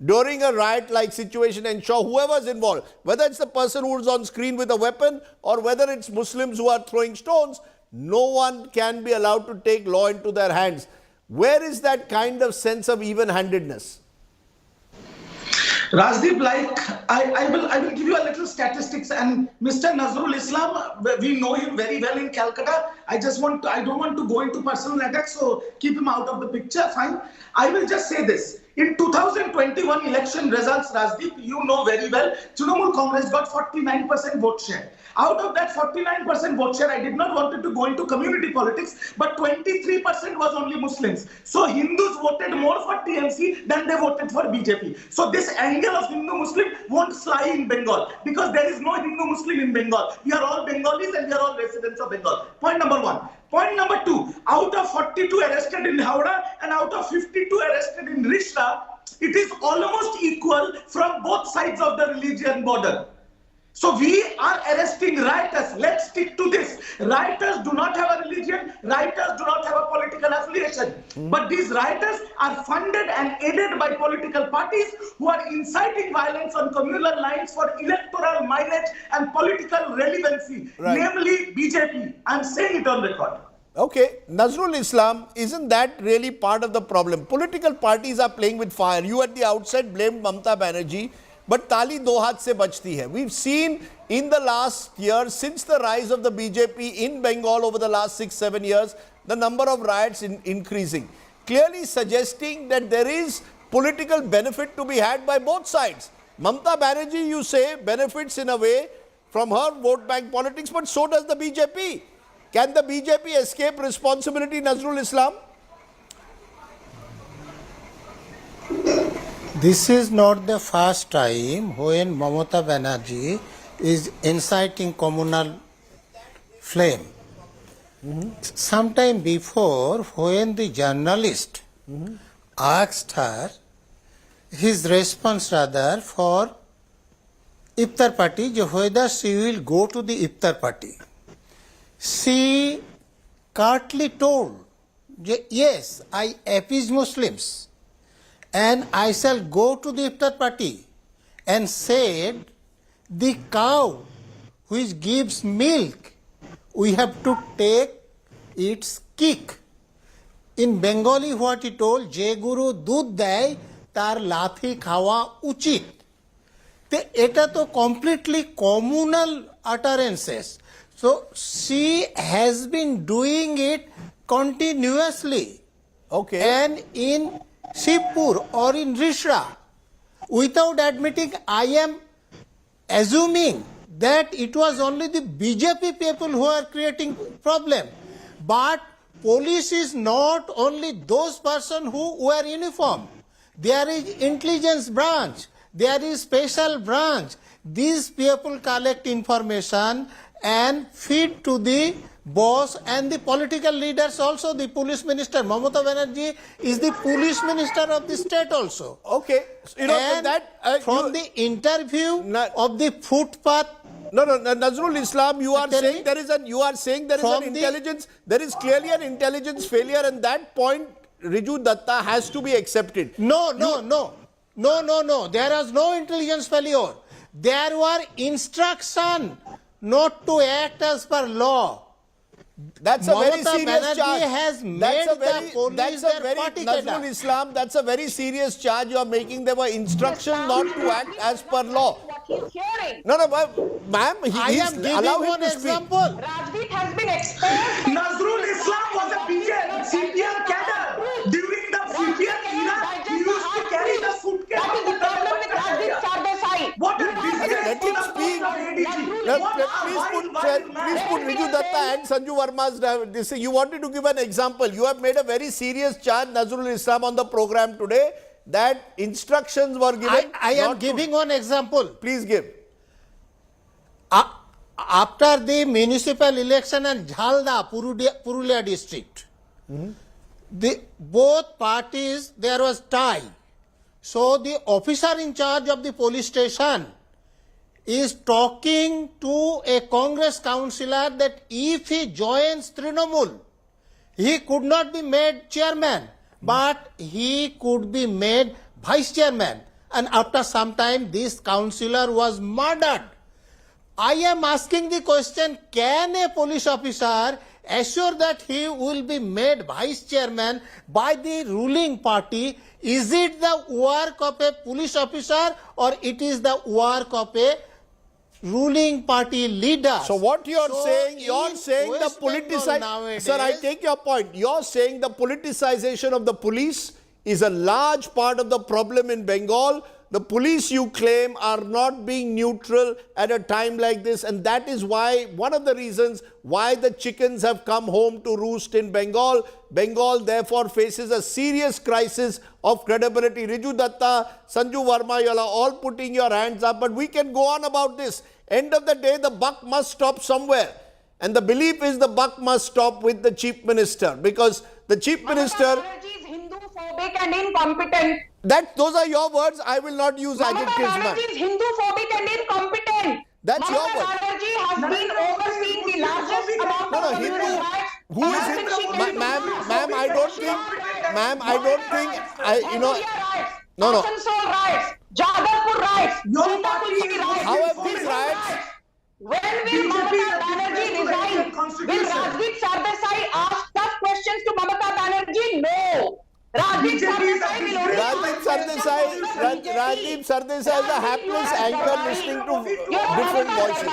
during a riot-like situation, ensure whoever's involved, whether it's the person who's on screen with a weapon or whether it's Muslims who are throwing stones, no one can be allowed to take law into their hands. Where is that kind of sense of even-handedness? Rajdeep, I will give you a little statistics, and Mr. Nazrul Islam, we know him very well in Calcutta. I don't want to go into personal attacks, so keep him out of the picture, fine. I will just say this. In 2021 election results, Rajdeep, you know very well, Trinamool Congress got 49% vote share. Out of that 49% vote share, I did not want to go into community politics, but 23% was only Muslims. So Hindus voted more for TMC than they voted for BJP. So this angle of Hindu-Muslim won't fly in Bengal, because there is no Hindu-Muslim in Bengal. We are all Bengalis and we are all residents of Bengal. Point number one. Point number two, out of 42 arrested in Howrah and out of 52 arrested in Rishra, it is almost equal from both sides of the religion border. So we are arresting rioters. Let's stick to this. Rioters do not have a religion. Rioters do not have a political affiliation. But these rioters are funded and aided by political parties who are inciting violence on communal lines for electoral mileage and political relevancy, namely BJP. I'm saying it on record. Okay, Nazrul Islam, isn't that really part of the problem? Political parties are playing with fire. You at the outset blamed Mamata Banerjee, but tali do haath se bachti hai. We've seen in the last year, since the rise of the BJP in Bengal over the last 6-7 years, the number of riots increasing, clearly suggesting that there is political benefit to be had by both sides. Mamata Banerjee, you say, benefits in a way from her vote bank politics, but so does the BJP. Can the BJP escape responsibility, Nazrul Islam? This is not the first time when Mamata Banerjee is inciting communal flame. Sometime before, when the journalist asked her his response rather for Iftar party, whether she will go to the Iftar party, she curtly told, yes, I appease Muslims and I shall go to the Iftar party, and said, the cow which gives milk, we have to take its kick. In Bengali what he told, Je Guru Dudh Day, tar lathi khawa uchit. Eta to completely communal utterances. So she has been doing it continuously. Okay. And in Shivpur or in Rishra, without admitting, I am assuming that it was only the BJP people who are creating problem. But police is not only those persons who wear uniform. There is intelligence branch. There is special branch. These people collect information and feed to the boss and the political leaders also, the police minister. Mamata Banerjee is the police minister of the state also. Okay. So, you know, and from the interview of the footpath. No, Nazrul Islam, you are saying there is an intelligence, there is clearly an intelligence failure, and that point, Riju Datta, has to be accepted. No. There was no intelligence failure. There were instructions not to act as per law. That's a very serious Banerjee charge. Has made the police their party Nazrul Islam, that's a very serious charge you are making. There were instructions not to act as per law. No, ma'am, I am giving one example. Rajdeep has been exposed. Nazrul Islam was a CPR cadre. During the CPR era, he used to carry the suitcase. That is the problem with Rajdeep Sardesai. What a disgrace to the post of ADG. Please put Riju Datta and Sanju Verma's this. You wanted to give an example. You have made a very serious charge, Nazrul Islam, on the program today that instructions were given. I am giving one example. Please give. After the municipal election in Jhalda, Purulia district, both parties, there was tie. So the officer in charge of the police station is talking to a Congress councillor that if he joins Trinamool, he could not be made chairman, but he could be made vice chairman. and after some time this councillor was murdered. I am asking the question, can a police officer assure that he will be made vice chairman by the ruling party? Is it the work of a police officer or it is the work of a ruling party leader? So what you're saying the West Bengal politicization. nowadays- Sir, I take your point. You're saying the politicization of the police is a large part of the problem in Bengal. The police, you claim, are not being neutral at a time like this, and that is why, one of the reasons why the chickens have come home to roost in Bengal. Bengal therefore faces a serious crisis of credibility. Riju Datta, Sanju Verma, you are all putting your hands up, but we can go on about this. End of the day, the buck must stop somewhere. And the belief is the buck must stop with the Chief Minister, because the Chief Minister... Hindu-phobic and incompetent. Those are your words. I will not use adjectives, ma'am. Mamata Banerjee is Hindu-phobic and incompetent. That's your word. Mamata Banerjee has been overseeing the largest amount of communal rights. Who is Hindu? Ma'am, I don't think, No. Asansol riots, Jadavpur riots, Sitakulchi riots. How have these riots? When will Mamata Banerjee resign? Will Rajdeep Sardesai ask tough questions to Mamata Banerjee? No. Rajdeep Sardesai will only Rajdeep Sardesai is a hapless anchor listening to different voices.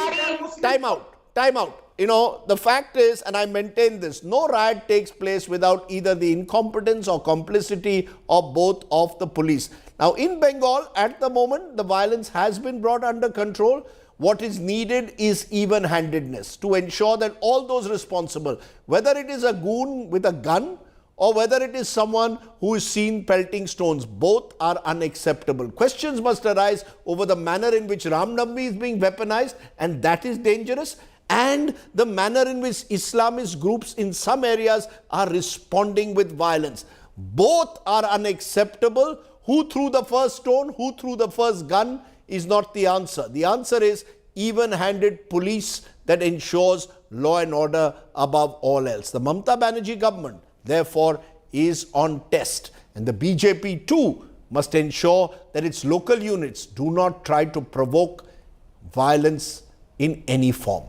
Time out. You know, the fact is, and I maintain this, no riot takes place without either the incompetence or complicity of both of the police. Now, in Bengal, at the moment, the violence has been brought under control. What is needed is even-handedness to ensure that all those responsible, whether it is a goon with a gun or whether it is someone who is seen pelting stones, both are unacceptable. Questions must arise over the manner in which Ram Navami is being weaponized, and that is dangerous, and the manner in which Islamist groups in some areas are responding with violence. Both are unacceptable. Who threw the first stone, who threw the first gun is not the answer. The answer is even-handed police that ensures law and order above all else. The Mamata Banerjee government, therefore, is on test. And the BJP too must ensure that its local units do not try to provoke violence in any form.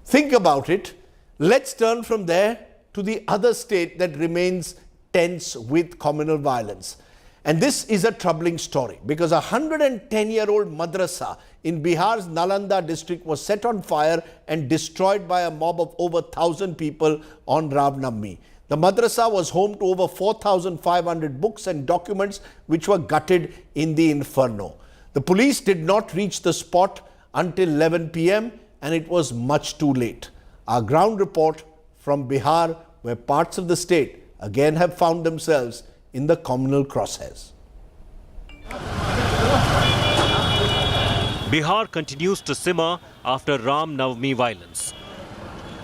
Think about it. Let's turn from there to the other state that remains tense with communal violence. And this is a troubling story because a 110-year-old madrasa in Bihar's Nalanda district was set on fire and destroyed by a mob of over 1,000 people on Ram Navami. The madrasa was home to over 4,500 books and documents which were gutted in the inferno. The police did not reach the spot until 11 p.m. and it was much too late. Our ground report from Bihar, where parts of the state again have found themselves in the communal crosshairs. Bihar continues to simmer after Ram Navami violence.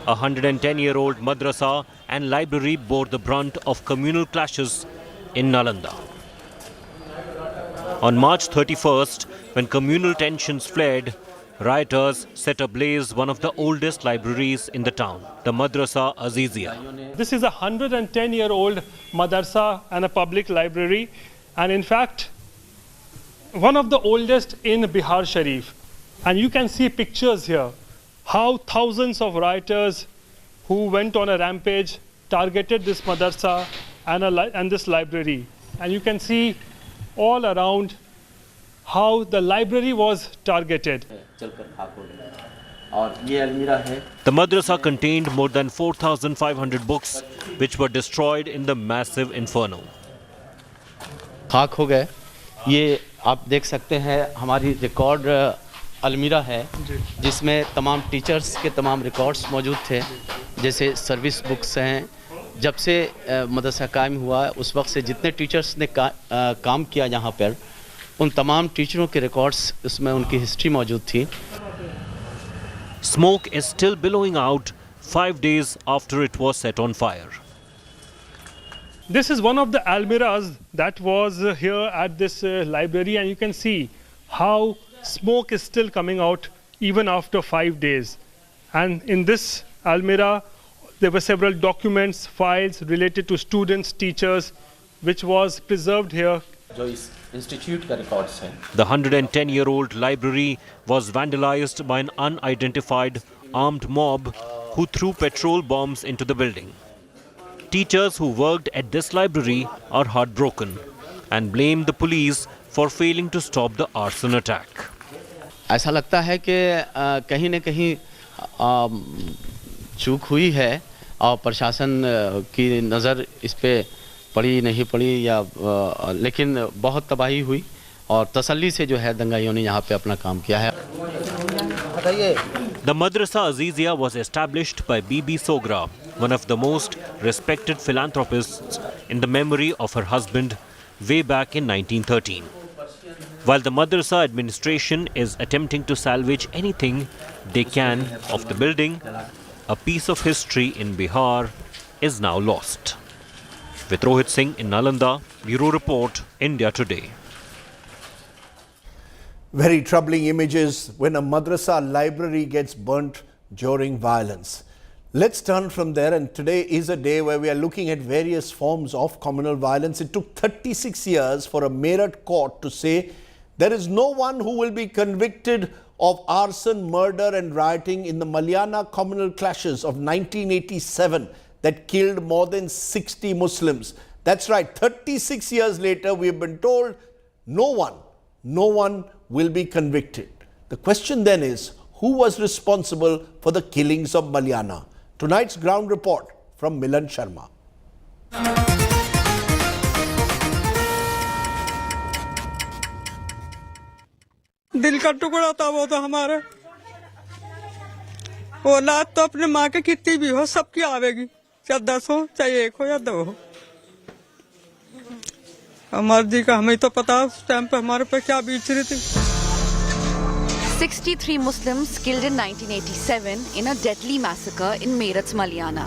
A 110-year-old madrasa and library bore the brunt of communal clashes in Nalanda. On March 31st, when communal tensions flared, rioters set ablaze one of the oldest libraries in the town, the Madrasa Azizia. This is a 110-year-old madrasa and a public library, and in fact, one of the oldest in Bihar Sharif. And you can see pictures here, how thousands of rioters who went on a rampage targeted this madrasa and this library. And you can see all around how the library was targeted. The madrasa contained more than 4,500 books which were destroyed in the massive inferno. खाक हो गए। ये आप देख सकते हैं हमारी record अलमीरा है जिसमें तमाम टीचर्स के तमाम रिकॉर्ड्स मौजूद थे, जैसे सर्विस बुक्स हैं। जब से मदरसा कायम हुआ उस वक्त से जितने टीचर्स ने काम किया यहाँ पर, उन तमाम टीचरों के रिकॉर्ड्स उसमें उनकी हिस्ट्री मौजूद थी। Smoke is still billowing out 5 days after it was set on fire. This is one of the almiras that was here at this library, and you can see how smoke is still coming out even after 5 days. And in this almira, there were several documents, files related to students, teachers, which was preserved here. जो इस institute का records है। The 110-year-old library was vandalized by an unidentified armed mob who threw petrol bombs into the building. Teachers who worked at this library are heartbroken and blame the police for failing to stop the arson attack. ऐसा लगता है कि कहीं न कहीं चूक हुई है और प्रशासन की नज़र इस पे पड़ी नहीं पड़ी या लेकिन बहुत तबाही हुई और तसल्ली से जो है दंगाइयों ने यहाँ पे अपना काम किया है। The Madrasa Azizia was established by Bibi Sogra, one of the most respected philanthropists, in the memory of her husband way back in 1913. While the Madrasa administration is attempting to salvage anything they can of the building, a piece of history in Bihar is now lost. With Rohit Singh in Nalanda, Bureau Report, India Today. Very troubling images when a madrasa library gets burnt during violence. Let's turn from there, and today is a day where we are looking at various forms of communal violence. It took 36 years for a Meerut court to say there is no one who will be convicted of arson, murder and rioting in the Malayana communal clashes of 1987 that killed more than 60 Muslims. That's right, 36 years later we have been told no one will be convicted. The question then is, who was responsible for the killings of Malayana? Tonight's ground report from Milan Sharma. दिल का टुकड़ा था वो तो हमारा। औलाद तो अपने माँ के कितनी भी हो सबकी आवेगी, चाहे 10 हो चाहे 1 हो या 2 हो। हमारे जी का हमें तो पता उस टाइम पे हमारे पे क्या बीत रही थी। 63 Muslims killed in 1987 in a deadly massacre in Meerut's Malayana.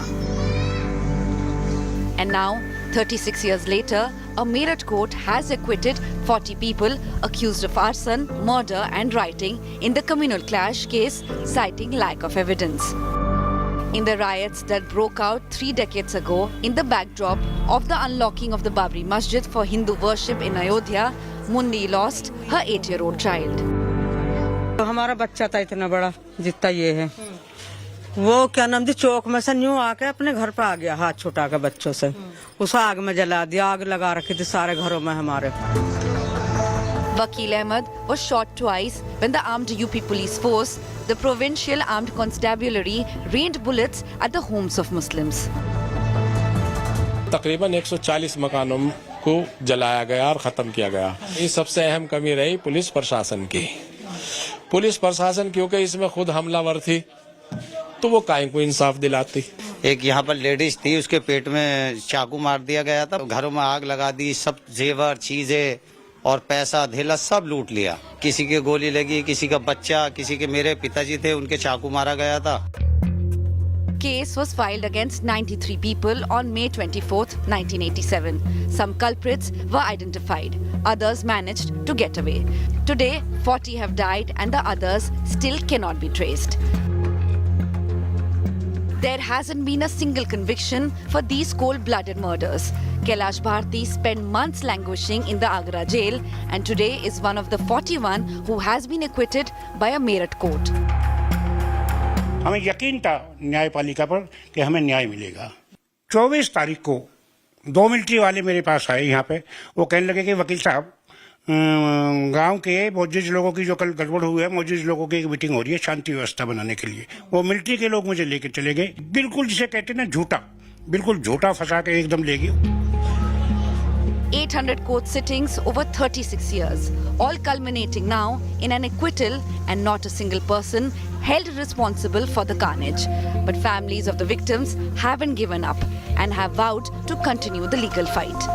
And now, 36 years later, a Meerut court has acquitted 40 people accused of arson, murder and rioting in the communal clash case, citing lack of evidence. In the riots that broke out 3 decades ago, in the backdrop of the unlocking of the Babri Masjid for Hindu worship in Ayodhya, Mundi lost her 8-year-old child. तो हमारा बच्चा था इतना बड़ा जितना ये है, वो क्या नाम थी चौक में से न्यू आके अपने घर पे आ गया हाथ छुटा के बच्चों से, उस आग में जला दिया, आग लगा रखी थी सारे घरों में हमारे। Vakil Ahmed was shot twice when the armed UP police force, the provincial armed constabulary, rained bullets at the homes of Muslims. तकरीबन 140 मकानों को जलाया गया और खत्म किया गया। इस सबसे अहम कमी रही पुलिस प्रशासन की। पुलिस प्रशासन क्योंकि इसमें खुद हमलावर थी तो वो काहे को इंसाफ दिलाती। एक यहाँ पर लेडीज थी, उसके पेट में चाकू मार दिया गया था, घरों में आग लगा दी, सब जेवर चीजें और पैसा धेला सब लूट लिया। किसी के गोली लगी, किसी का बच्चा, किसी के मेरे पिताजी थे उनके चाकू मारा गया था। Case was filed against 93 people on May 24th, 1987. Some culprits were identified. Others managed to get away. Today, 40 have died and the others still cannot be traced. There hasn't been a single conviction for these cold-blooded murders. Kailash Bharti spent months languishing in the Agra jail and today is one of the 41 who has been acquitted by a Meerut court. हमें यकीन था न्यायपालिका पर कि हमें न्याय मिलेगा। 24 तारीख को 2 मिलिट्री वाले मेरे पास आए यहाँ पे, वो कहने लगे कि वकील साहब गांव के मौजूद लोगों की जो कल गड़बड़ हुई है, मौजूद लोगों की एक मीटिंग हो रही है शांति व्यवस्था बनाने के लिए। वो मिलिट्री के लोग मुझे लेके चले गए, बिल्कुल जिसे कहते हैं ना झूठा, बिल्कुल झूठा फंसा के एकदम ले गए। 800 court sittings over 36 years, all culminating now in an acquittal and not a single person held responsible for the carnage. But families of the victims haven't given up and have vowed to continue the legal fight.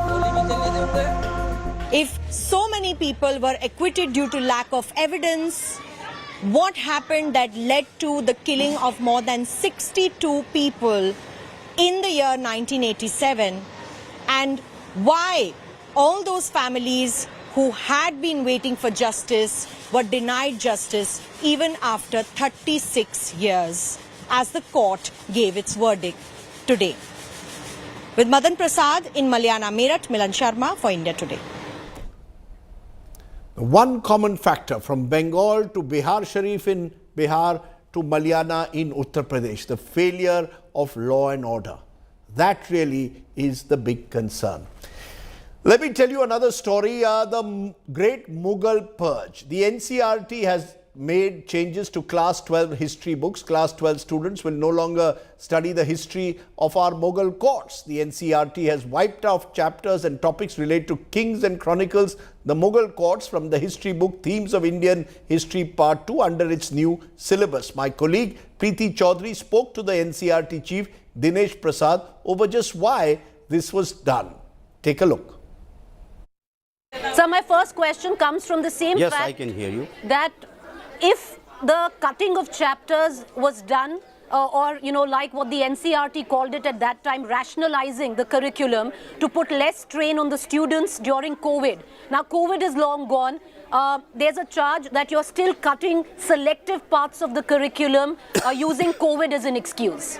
If so many people were acquitted due to lack of evidence, what happened that led to the killing of more than 62 people in the year 1987, and why all those families who had been waiting for justice were denied justice even after 36 years as the court gave its verdict today. With Madan Prasad in Malayana, Meerut, Milan Sharma for India Today. One common factor from Bengal to Bihar Sharif in Bihar to Malayana in Uttar Pradesh, the failure of law and order. That really is the big concern. Let me tell you another story, the great Mughal purge. The NCERT has made changes to class 12 history books. Class 12 students will no longer study the history of our Mughal courts. The NCERT has wiped out chapters and topics related to kings and chronicles, the Mughal courts from the history book Themes of Indian History Part 2 under its new syllabus. My colleague Preeti Chaudhary spoke to the NCERT chief Dinesh Prasad over just why this was done. Take a look. So my first question comes from the same Yes, fact I can hear you. that if the cutting of chapters was done or like what the NCERT called it at that time, rationalizing the curriculum to put less strain on the students during COVID. Now COVID is long gone. There's a charge that you're still cutting selective parts of the curriculum using COVID as an excuse.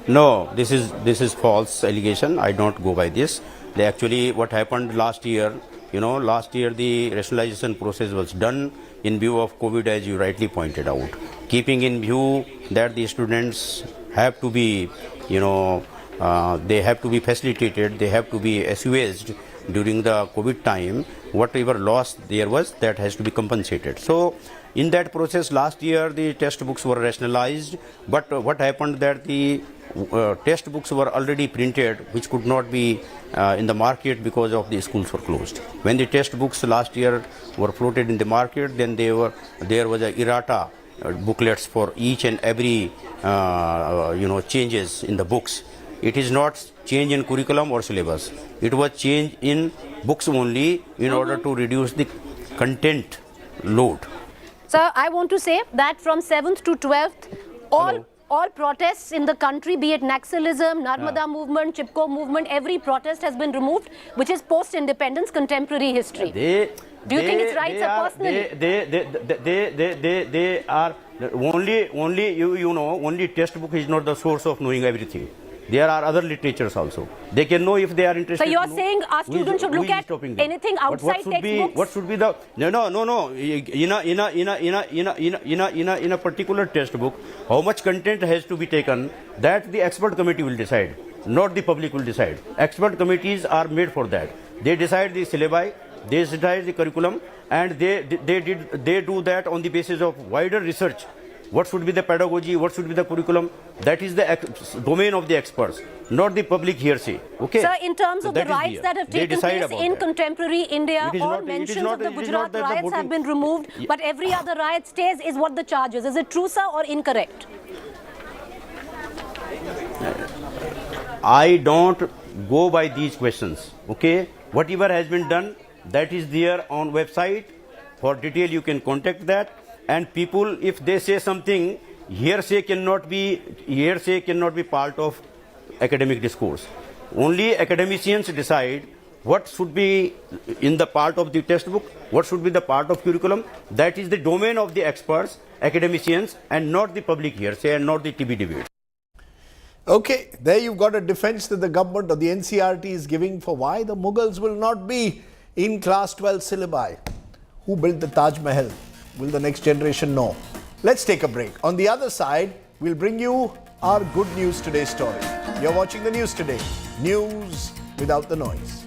No, this is false allegation. I don't go by this. Actually, what happened last year, last year the rationalization process was done in view of COVID, as you rightly pointed out. Keeping in view that the students have to be, they have to be facilitated, they have to be assuaged during the COVID time. Whatever loss there was, that has to be compensated. So, in that process, last year the textbooks were rationalized, but what happened that the textbooks were already printed, which could not be in the market because of the schools were closed. When the textbooks last year were floated in the market, then there was a errata booklets for each and every changes in the books. It is not change in curriculum or syllabus. It was change in books only in order to reduce the content load. So I want to say that from 7th to 12th, all protests in the country, be it Naxalism, Narmada movement, Chipko movement, every protest has been removed, which is post-independence contemporary history. Do you think it's right, sir, personally? They are only textbook is not the source of knowing everything. There are other literatures also. They can know if they are interested. So you're saying our students should look at anything outside textbooks? What should be the no? In a particular textbook, how much content has to be taken? That the expert committee will decide, not the public will decide. Expert committees are made for that. They decide the syllabi, they decide the curriculum, and they do that on the basis of wider research. What should be the pedagogy, what should be the curriculum, that is the domain of the experts, not the public hearsay. Okay? Sir, in terms of the riots that have taken place in contemporary India, all mentions of the Gujarat riots have been removed, but every other riot stays is what the charge is. Is it true, sir, or incorrect? I don't go by these questions. Okay? Whatever has been done, that is there on website. For detail, you can contact that. And people, if they say something, hearsay cannot be part of academic discourse. Only academicians decide what should be in the part of the textbook, what should be the part of curriculum. That is the domain of the experts, academicians, and not the public hearsay and not the TV debate. Okay, there you've got a defense that the government or the NCERT is giving for why the Mughals will not be in class 12 syllabi. Who built the Taj Mahal? Will the next generation know? Let's take a break. On the other side, we'll bring you our Good News Today story. You're watching the News Today. News without the noise.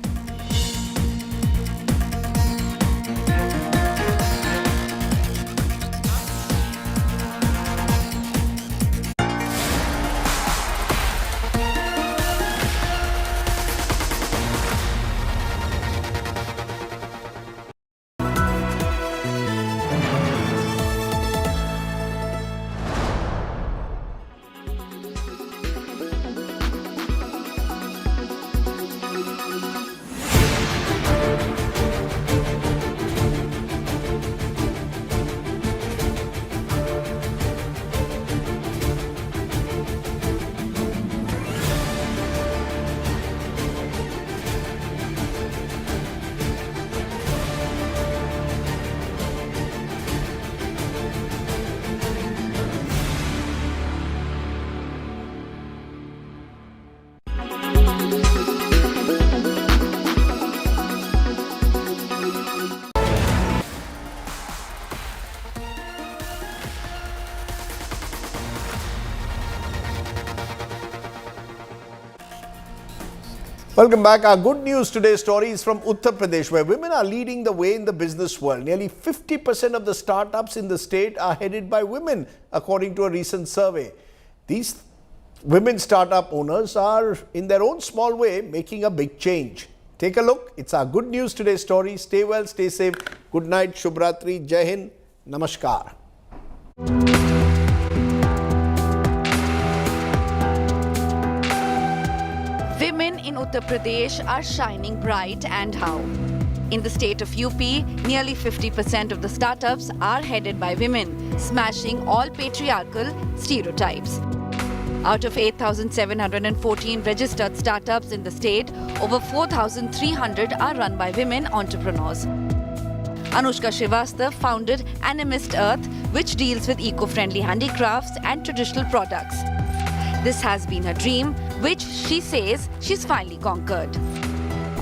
Welcome back. Our good news today story is from Uttar Pradesh, where women are leading the way in the business world. Nearly 50% of the startups in the state are headed by women, according to a recent survey. These women startup owners are, in their own small way, making a big change. Take a look. It's our good news today story. Stay well, stay safe. Good night, Shubhratri, Jai Hind, Namaskar. Women in Uttar Pradesh are shining bright, and how? In the state of UP, nearly 50% of the startups are headed by women, smashing all patriarchal stereotypes. Out of 8,714 registered startups in the state, over 4,300 are run by women entrepreneurs. Anushka Srivastava founded Animist Earth, which deals with eco-friendly handicrafts and traditional products. This has been her dream, which she says she's finally conquered.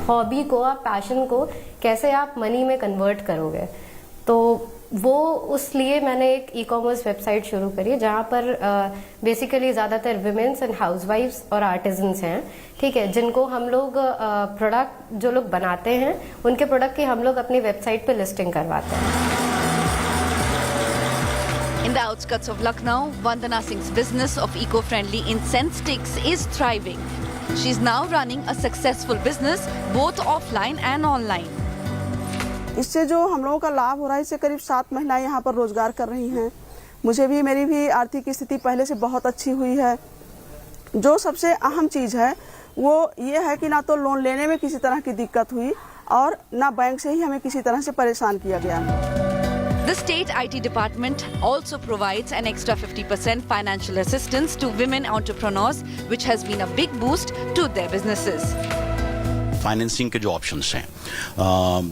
Hobby को आप passion को कैसे आप money में convert करोगे, तो वो उस लिए मैंने एक ई-कॉमर्स वेबसाइट शुरू करी जहाँ पर बेसिकली ज़्यादातर विमेंस एंड हाउसवाइफ्स और आर्टिजन्स हैं, ठीक है, जिनको हम लोग प्रोडक्ट जो लोग बनाते हैं उनके प्रोडक्ट की हम लोग अपनी वेबसाइट पे लिस्टिंग करवाते हैं. In the outskirts of Lucknow, Vandana Singh's business of eco-friendly incense sticks is thriving. She's now running a successful business both offline and online. इससे जो हम लोगों का लाभ हो रहा है, इससे करीब 7 महिलाएं यहाँ पर रोजगार कर रही हैं. मुझे भी, मेरी भी आर्थिक स्थिति पहले से बहुत अच्छी हुई है. जो सबसे अहम चीज़ है वो ये है कि ना तो लोन लेने में किसी तरह की दिक्कत हुई और ना बैंक से ही हमें किसी तरह से परेशान किया गया. The state IT department also provides an extra 50% financial assistance to women entrepreneurs, which has been a big boost to their businesses. Financing के जो ऑप्शंस हैं,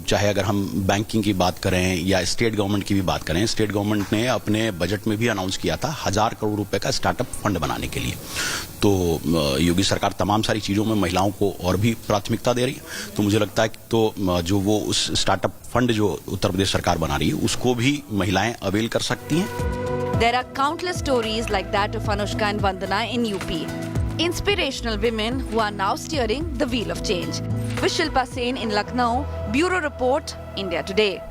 चाहे अगर हम बैंकिंग की बात करें या स्टेट गवर्नमेंट की भी बात करें, स्टेट गवर्नमेंट ने अपने बजट में भी अनाउंस किया था 1000 करोड़ रुपए का स्टार्टअप फंड बनाने के लिए. तो योगी सरकार तमाम सारी चीज़ों में महिलाओं को और भी प्राथमिकता दे रही है. तो मुझे लगता है कि तो जो वो उस स्टार्टअप फंड जो उत्तर प्रदेश सरकार बना रही है उसको भी महिलाएं अवेल कर सकती हैं. There are countless stories like that of Anushka and Vandana in UP. Inspirational women who are now steering the wheel of change. With Shilpa Sen in Lucknow, Bureau Report, India Today.